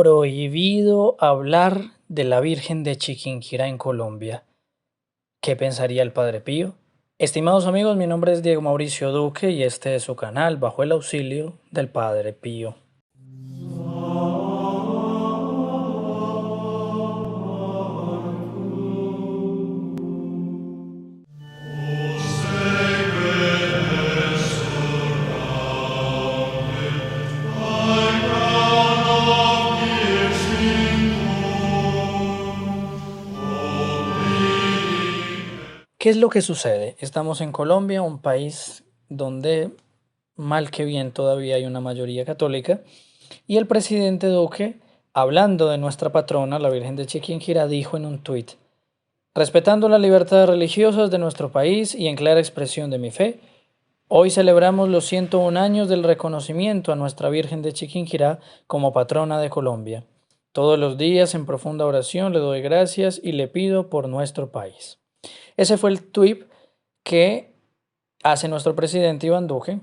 prohibido hablar de la Virgen de Chiquinquirá en Colombia. ¿Qué pensaría el Padre Pío? Estimados amigos, mi nombre es Diego Mauricio Duque y este es su canal Bajo el Auxilio del Padre Pío. ¿Qué es lo que sucede? Estamos en Colombia, un país donde mal que bien todavía hay una mayoría católica, y el presidente Duque, hablando de nuestra patrona, la Virgen de Chiquinquirá, dijo en un tuit: respetando las libertades religiosas de nuestro país y en clara expresión de mi fe, hoy celebramos los 101 años del reconocimiento a nuestra Virgen de Chiquinquirá como patrona de Colombia. Todos los días en profunda oración le doy gracias y le pido por nuestro país. Ese fue el tuit que hace nuestro presidente Iván Duque.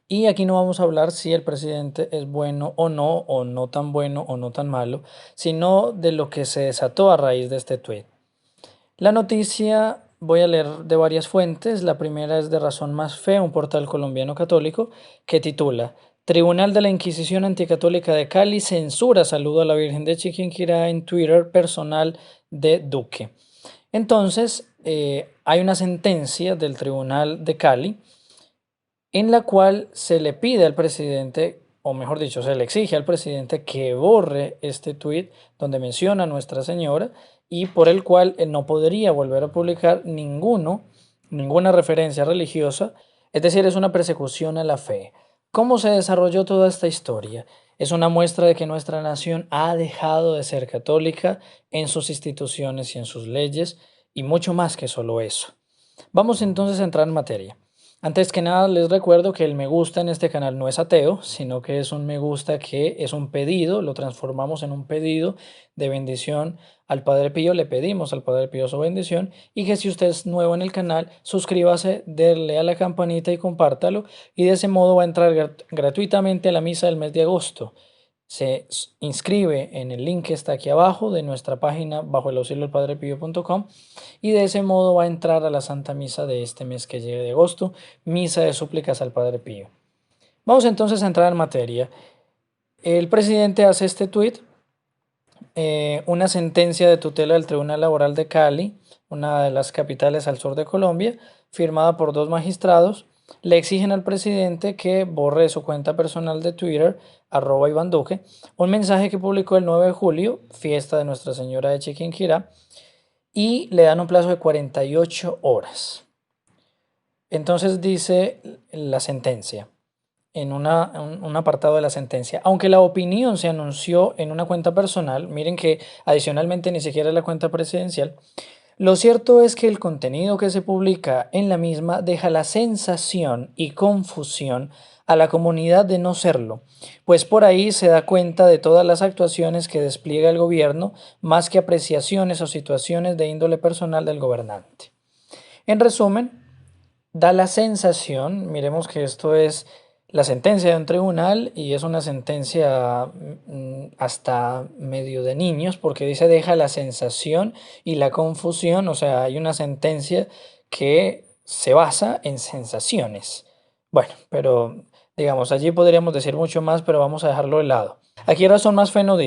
Y aquí no vamos a hablar si el presidente es bueno o no tan bueno o no tan malo, sino de lo que se desató a raíz de este tuit. La noticia voy a leer de varias fuentes. La primera es de Razón Más Fe, un portal colombiano católico, que titula: Tribunal de la Inquisición Anticatólica de Cali censura saludo a la Virgen de Chiquinquirá en Twitter personal de Duque. Entonces, hay una sentencia del Tribunal de Cali en la cual se le pide al presidente, o mejor dicho, se le exige al presidente que borre este tuit donde menciona a Nuestra Señora y por el cual no podría volver a publicar ninguna referencia religiosa, es decir, es una persecución a la fe. ¿Cómo se desarrolló toda esta historia? Es una muestra de que nuestra nación ha dejado de ser católica en sus instituciones y en sus leyes, y mucho más que solo eso. Vamos entonces a entrar en materia. Antes que nada les recuerdo que el me gusta en este canal no es ateo, sino que es un me gusta que es un pedido, lo transformamos en un pedido de bendición al Padre Pío, le pedimos al Padre Pío su bendición, y que si usted es nuevo en el canal, suscríbase, denle a la campanita y compártalo, y de ese modo va a entrar gratuitamente a la misa del mes de agosto. Se inscribe en el link que está aquí abajo de nuestra página bajo el auxilio del padrepío.com y de ese modo va a entrar a la Santa Misa de este mes que llega de agosto, misa de súplicas al Padre Pío. Vamos entonces a entrar en materia. El presidente hace este tuit, una sentencia de tutela del Tribunal Laboral de Cali, una de las capitales al sur de Colombia, firmada por 2 magistrados, le exigen al presidente que borre su cuenta personal de Twitter, @IvánDuque, un mensaje que publicó el 9 de julio, fiesta de Nuestra Señora de Chiquinquirá, y le dan un plazo de 48 horas. Entonces dice la sentencia, en un apartado de la sentencia: aunque la opinión se anunció en una cuenta personal, miren que adicionalmente ni siquiera es la cuenta presidencial, lo cierto es que el contenido que se publica en la misma deja la sensación y confusión a la comunidad de no serlo, pues por ahí se da cuenta de todas las actuaciones que despliega el gobierno, más que apreciaciones o situaciones de índole personal del gobernante. En resumen, da la sensación, miremos que esto es la sentencia de un tribunal y es una sentencia hasta medio de niños, porque dice deja la sensación y la confusión, o sea, hay una sentencia que se basa en sensaciones. Bueno, pero digamos, allí podríamos decir mucho más, pero vamos a dejarlo de lado. Aquí Razón Más Fe nos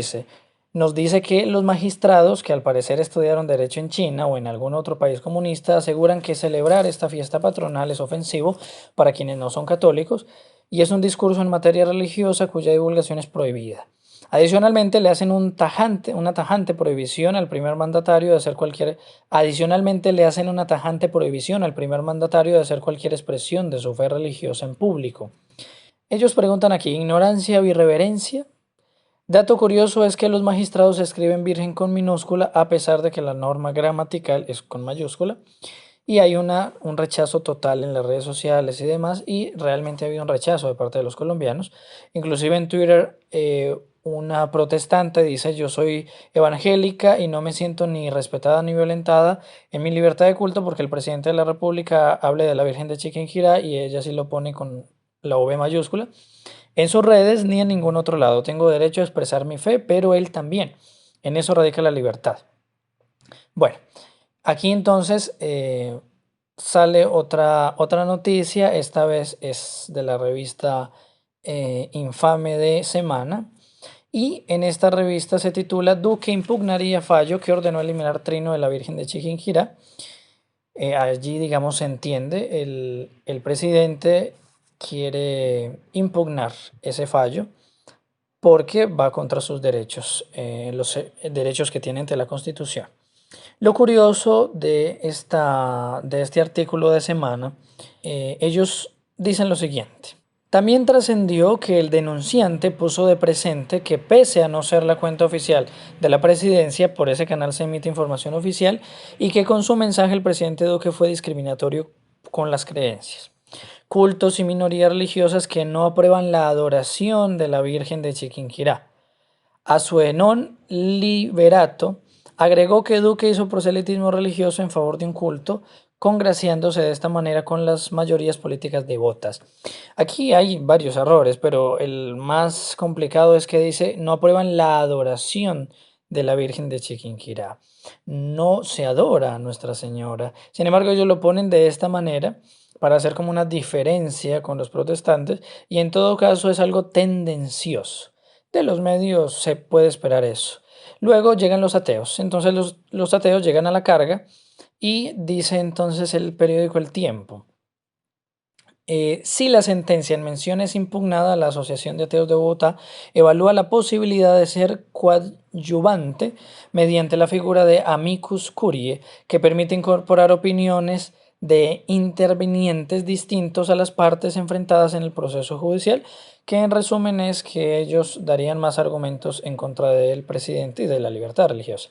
dice que los magistrados, que al parecer estudiaron Derecho en China o en algún otro país comunista, aseguran que celebrar esta fiesta patronal es ofensivo para quienes no son católicos y es un discurso en materia religiosa cuya divulgación es prohibida. Adicionalmente le hacen una tajante prohibición al primer mandatario de hacer cualquier expresión de su fe religiosa en público. Ellos preguntan aquí: ¿ignorancia o irreverencia? Dato curioso es que los magistrados escriben virgen con minúscula a pesar de que la norma gramatical es con mayúscula, y hay un rechazo total en las redes sociales y demás, y realmente ha habido un rechazo de parte de los colombianos. Inclusive en Twitter una protestante dice: yo soy evangélica y no me siento ni respetada ni violentada en mi libertad de culto porque el presidente de la República hable de la Virgen de Chiquinquirá y ella sí lo pone con la V mayúscula. en sus redes ni en ningún otro lado. Tengo derecho a expresar mi fe, pero él también. En eso radica la libertad. Bueno, aquí entonces sale otra noticia, esta vez es de la revista Infame de Semana. Y en esta revista se titula Duque impugnaría fallo que ordenó eliminar trino de la Virgen de Chiquinquirá. Allí, digamos, se entiende, el presidente quiere impugnar ese fallo porque va contra sus derechos, los derechos que tiene ante la Constitución. Lo curioso de este artículo de Semana, ellos dicen lo siguiente. También trascendió que el denunciante puso de presente que pese a no ser la cuenta oficial de la presidencia, por ese canal se emite información oficial y que con su mensaje el presidente Duque fue discriminatorio con las creencias. Cultos y minorías religiosas que no aprueban la adoración de la Virgen de Chiquinquirá. Asuenón Liberato agregó que Duque hizo proselitismo religioso en favor de un culto, congraciándose de esta manera con las mayorías políticas devotas. Aquí hay varios errores, pero el más complicado es que dice no aprueban la adoración de la Virgen de Chiquinquirá. No se adora a Nuestra Señora. Sin embargo, ellos lo ponen de esta manera para hacer como una diferencia con los protestantes y en todo caso es algo tendencioso. De los medios se puede esperar eso. Luego llegan los ateos. Entonces los ateos llegan a la carga y dice entonces el periódico El Tiempo. Si la sentencia en mención es impugnada, la Asociación de Ateos de Bogotá evalúa la posibilidad de ser coadyuvante mediante la figura de amicus curiae, que permite incorporar opiniones de intervinientes distintos a las partes enfrentadas en el proceso judicial, que en resumen es que ellos darían más argumentos en contra del presidente y de la libertad religiosa.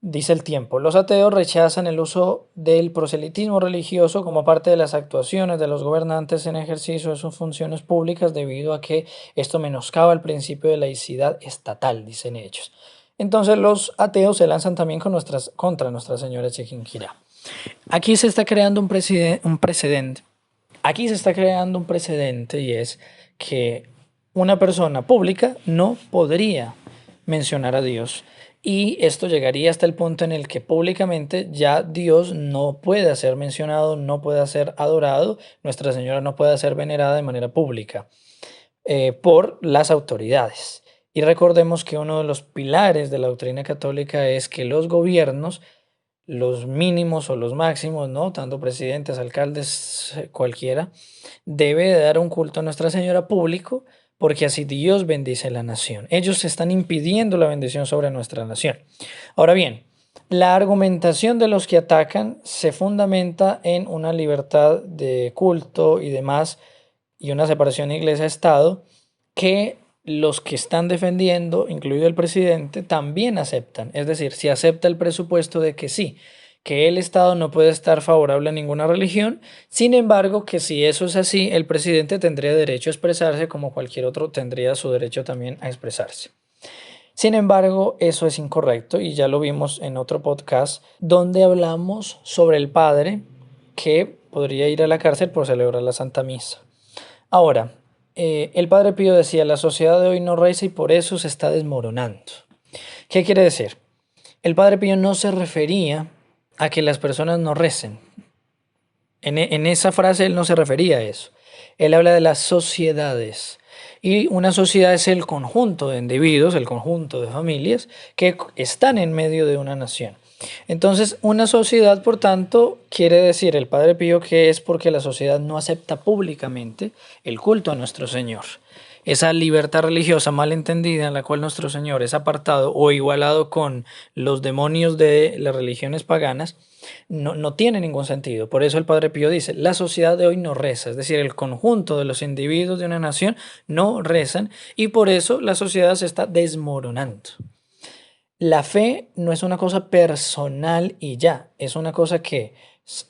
Dice El Tiempo, los ateos rechazan el uso del proselitismo religioso como parte de las actuaciones de los gobernantes en ejercicio de sus funciones públicas debido a que esto menoscaba el principio de laicidad estatal, dicen ellos. Entonces los ateos se lanzan también contra Nuestra Señora Chiquinquirá. Aquí se está creando un precedente. Aquí se está creando un precedente y es que una persona pública no podría mencionar a Dios. Y esto llegaría hasta el punto en el que públicamente ya Dios no puede ser mencionado, no puede ser adorado, Nuestra Señora no puede ser venerada de manera pública por las autoridades. Y recordemos que uno de los pilares de la doctrina católica es que los gobiernos, los mínimos o los máximos, ¿no? Tanto presidentes, alcaldes, cualquiera, debe dar un culto a Nuestra Señora público, porque así Dios bendice la nación. Ellos están impidiendo la bendición sobre nuestra nación. Ahora bien, la argumentación de los que atacan se fundamenta en una libertad de culto y demás, y una separación iglesia-estado, que los que están defendiendo, incluido el presidente, también aceptan. Es decir, si acepta el presupuesto de que sí, que el Estado no puede estar favorable a ninguna religión, sin embargo, que si eso es así, el presidente tendría derecho a expresarse como cualquier otro tendría su derecho también a expresarse. Sin embargo, eso es incorrecto y ya lo vimos en otro podcast donde hablamos sobre el padre que podría ir a la cárcel por celebrar la Santa Misa. Ahora, el Padre Pío decía, la sociedad de hoy no reza y por eso se está desmoronando. ¿Qué quiere decir? El Padre Pío no se refería a que las personas no recen. En esa frase él no se refería a eso. Él habla de las sociedades. Y una sociedad es el conjunto de individuos, el conjunto de familias que están en medio de una nación. Entonces, una sociedad, por tanto, quiere decir el Padre Pío que es porque la sociedad no acepta públicamente el culto a nuestro Señor. Esa libertad religiosa mal entendida en la cual nuestro Señor es apartado o igualado con los demonios de las religiones paganas, no tiene ningún sentido. Por eso el Padre Pío dice, la sociedad de hoy no reza, es decir, el conjunto de los individuos de una nación no rezan y por eso la sociedad se está desmoronando. La fe no es una cosa personal y ya, es una cosa que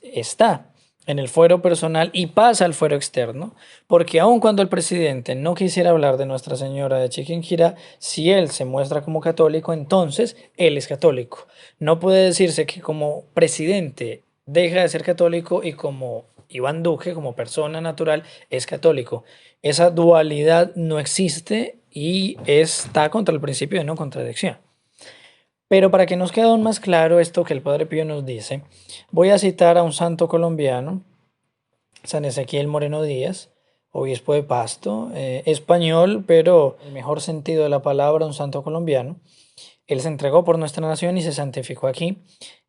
está en el fuero personal y pasa al fuero externo, porque aun cuando el presidente no quisiera hablar de Nuestra Señora de Chiquinquirá, si él se muestra como católico, entonces él es católico. No puede decirse que como presidente deja de ser católico y como Iván Duque, como persona natural, es católico. Esa dualidad no existe y está contra el principio de no contradicción. Pero para que nos quede aún más claro esto que el Padre Pío nos dice, voy a citar a un santo colombiano, San Ezequiel Moreno Díaz, obispo de Pasto, español, pero en el mejor sentido de la palabra, un santo colombiano. Él se entregó por nuestra nación y se santificó aquí.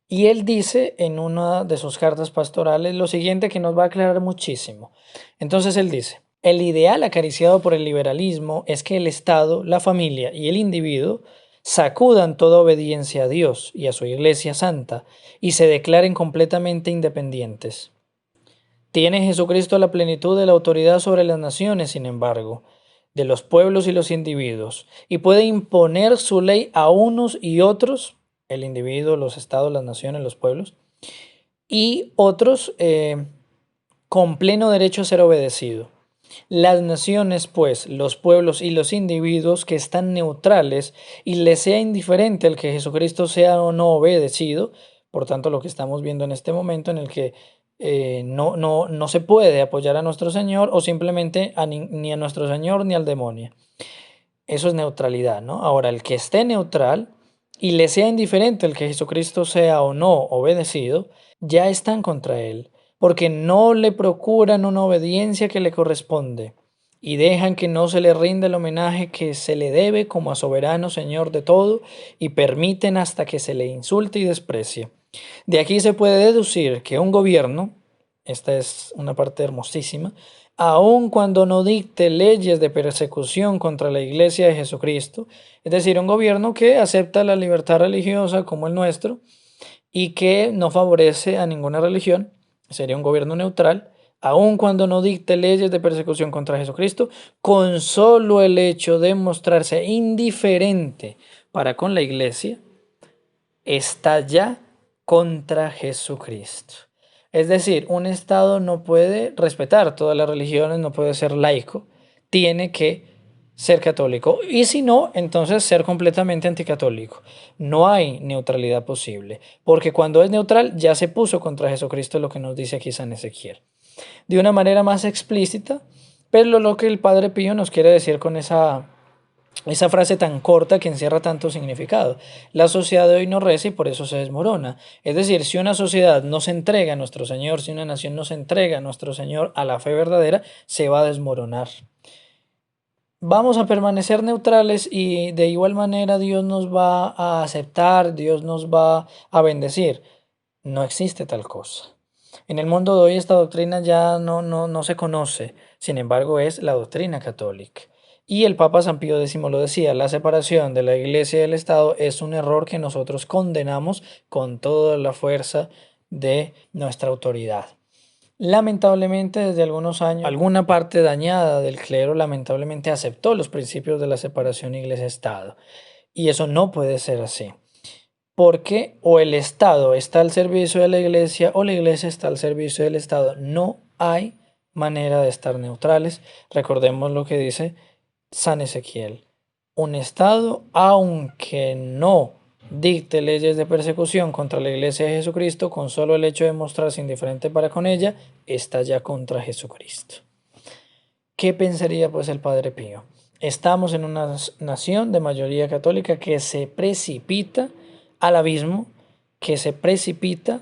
Y él dice en una de sus cartas pastorales lo siguiente que nos va a aclarar muchísimo. Entonces él dice, el ideal acariciado por el liberalismo es que el Estado, la familia y el individuo sacudan toda obediencia a Dios y a su Iglesia Santa y se declaren completamente independientes. Tiene Jesucristo la plenitud de la autoridad sobre las naciones, sin embargo, de los pueblos y los individuos, y puede imponer su ley a unos y otros, el individuo, los estados, las naciones, los pueblos, y otros con pleno derecho a ser obedecido. Las naciones, pues, los pueblos y los individuos que están neutrales y les sea indiferente el que Jesucristo sea o no obedecido, por tanto lo que estamos viendo en este momento en el que no se puede apoyar a nuestro Señor o simplemente ni a nuestro Señor ni al demonio. Eso es neutralidad, ¿no? Ahora, el que esté neutral y le sea indiferente el que Jesucristo sea o no obedecido, ya están contra él, porque no le procuran una obediencia que le corresponde y dejan que no se le rinda el homenaje que se le debe como a soberano Señor de todo y permiten hasta que se le insulte y desprecie. De aquí se puede deducir que un gobierno, esta es una parte hermosísima, aun cuando no dicte leyes de persecución contra la Iglesia de Jesucristo, es decir, un gobierno que acepta la libertad religiosa como el nuestro y que no favorece a ninguna religión, sería un gobierno neutral, aun cuando no dicte leyes de persecución contra Jesucristo, con solo el hecho de mostrarse indiferente para con la Iglesia, está ya contra Jesucristo. Es decir, un Estado no puede respetar todas las religiones, no puede ser laico, tiene que ser católico. Y si no, entonces ser completamente anticatólico. No hay neutralidad posible, porque cuando es neutral ya se puso contra Jesucristo, lo que nos dice aquí San Ezequiel. De una manera más explícita, pero lo que el Padre Pío nos quiere decir con esa frase tan corta que encierra tanto significado. La sociedad de hoy no reza y por eso se desmorona. Es decir, si una sociedad no se entrega a nuestro Señor, si una nación no se entrega a nuestro Señor, a la fe verdadera, se va a desmoronar. Vamos a permanecer neutrales y de igual manera Dios nos va a aceptar, Dios nos va a bendecir. No existe tal cosa. En el mundo de hoy esta doctrina ya no se conoce, sin embargo es la doctrina católica. Y el Papa San Pío X lo decía, la separación de la Iglesia y del Estado es un error que nosotros condenamos con toda la fuerza de nuestra autoridad. Lamentablemente, desde algunos años, alguna parte dañada del clero lamentablemente aceptó los principios de la separación Iglesia-Estado. Y eso no puede ser así. Porque o el Estado está al servicio de la Iglesia o la Iglesia está al servicio del Estado. No hay manera de estar neutrales. Recordemos lo que dice San Ezequiel. Un Estado, aunque no dicte leyes de persecución contra la Iglesia de Jesucristo, con solo el hecho de mostrarse indiferente para con ella, está ya contra Jesucristo. ¿Qué pensaría pues el Padre Pío? Estamos en una nación de mayoría católica que se precipita al abismo, que se precipita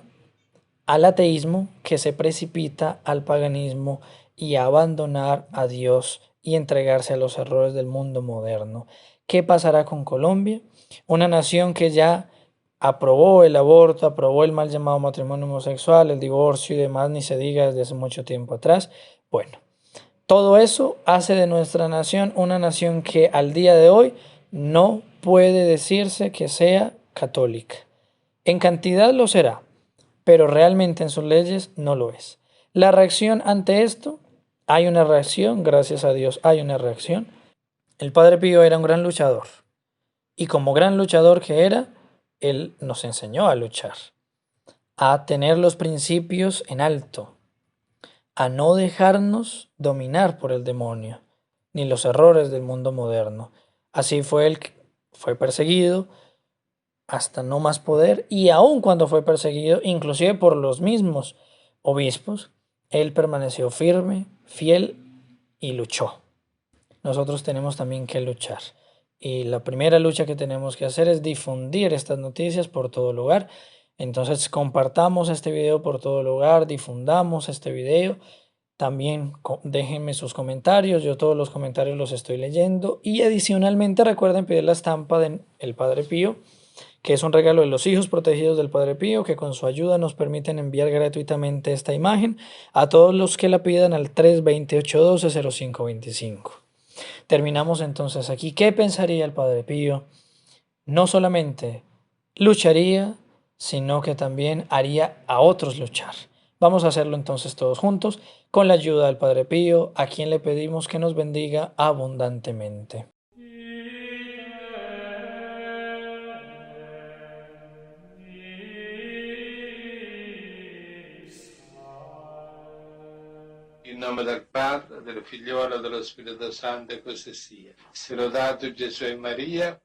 al ateísmo, que se precipita al paganismo y a abandonar a Dios y entregarse a los errores del mundo moderno. ¿Qué pasará con Colombia? Una nación que ya aprobó el aborto, aprobó el mal llamado matrimonio homosexual, el divorcio y demás, ni se diga desde hace mucho tiempo atrás. Bueno, todo eso hace de nuestra nación una nación que al día de hoy no puede decirse que sea católica. En cantidad lo será, pero realmente en sus leyes no lo es. La reacción ante esto, hay una reacción, gracias a Dios hay una reacción. El Padre Pío era un gran luchador y como gran luchador que era, él nos enseñó a luchar, a tener los principios en alto, a no dejarnos dominar por el demonio, ni los errores del mundo moderno. Así fue él, fue perseguido hasta no más poder, y aun cuando fue perseguido, inclusive por los mismos obispos, Él permaneció firme, fiel y luchó. Nosotros tenemos también que luchar. Y la primera lucha que tenemos que hacer es difundir estas noticias por todo lugar. Entonces compartamos este video por todo lugar, difundamos este video. También déjenme sus comentarios, yo todos los comentarios los estoy leyendo. Y adicionalmente recuerden pedir la estampa del Padre Pío, que es un regalo de los hijos protegidos del Padre Pío, que con su ayuda nos permiten enviar gratuitamente esta imagen a todos los que la pidan al 320-812-0525. Terminamos entonces aquí. ¿Qué pensaría el Padre Pío? No solamente lucharía, sino que también haría a otros luchar. Vamos a hacerlo entonces todos juntos, con la ayuda del Padre Pío, a quien le pedimos que nos bendiga abundantemente. In nome del Padre, del Figliolo e dello Spirito Santo, e così sia. Sia lodato Gesù e Maria.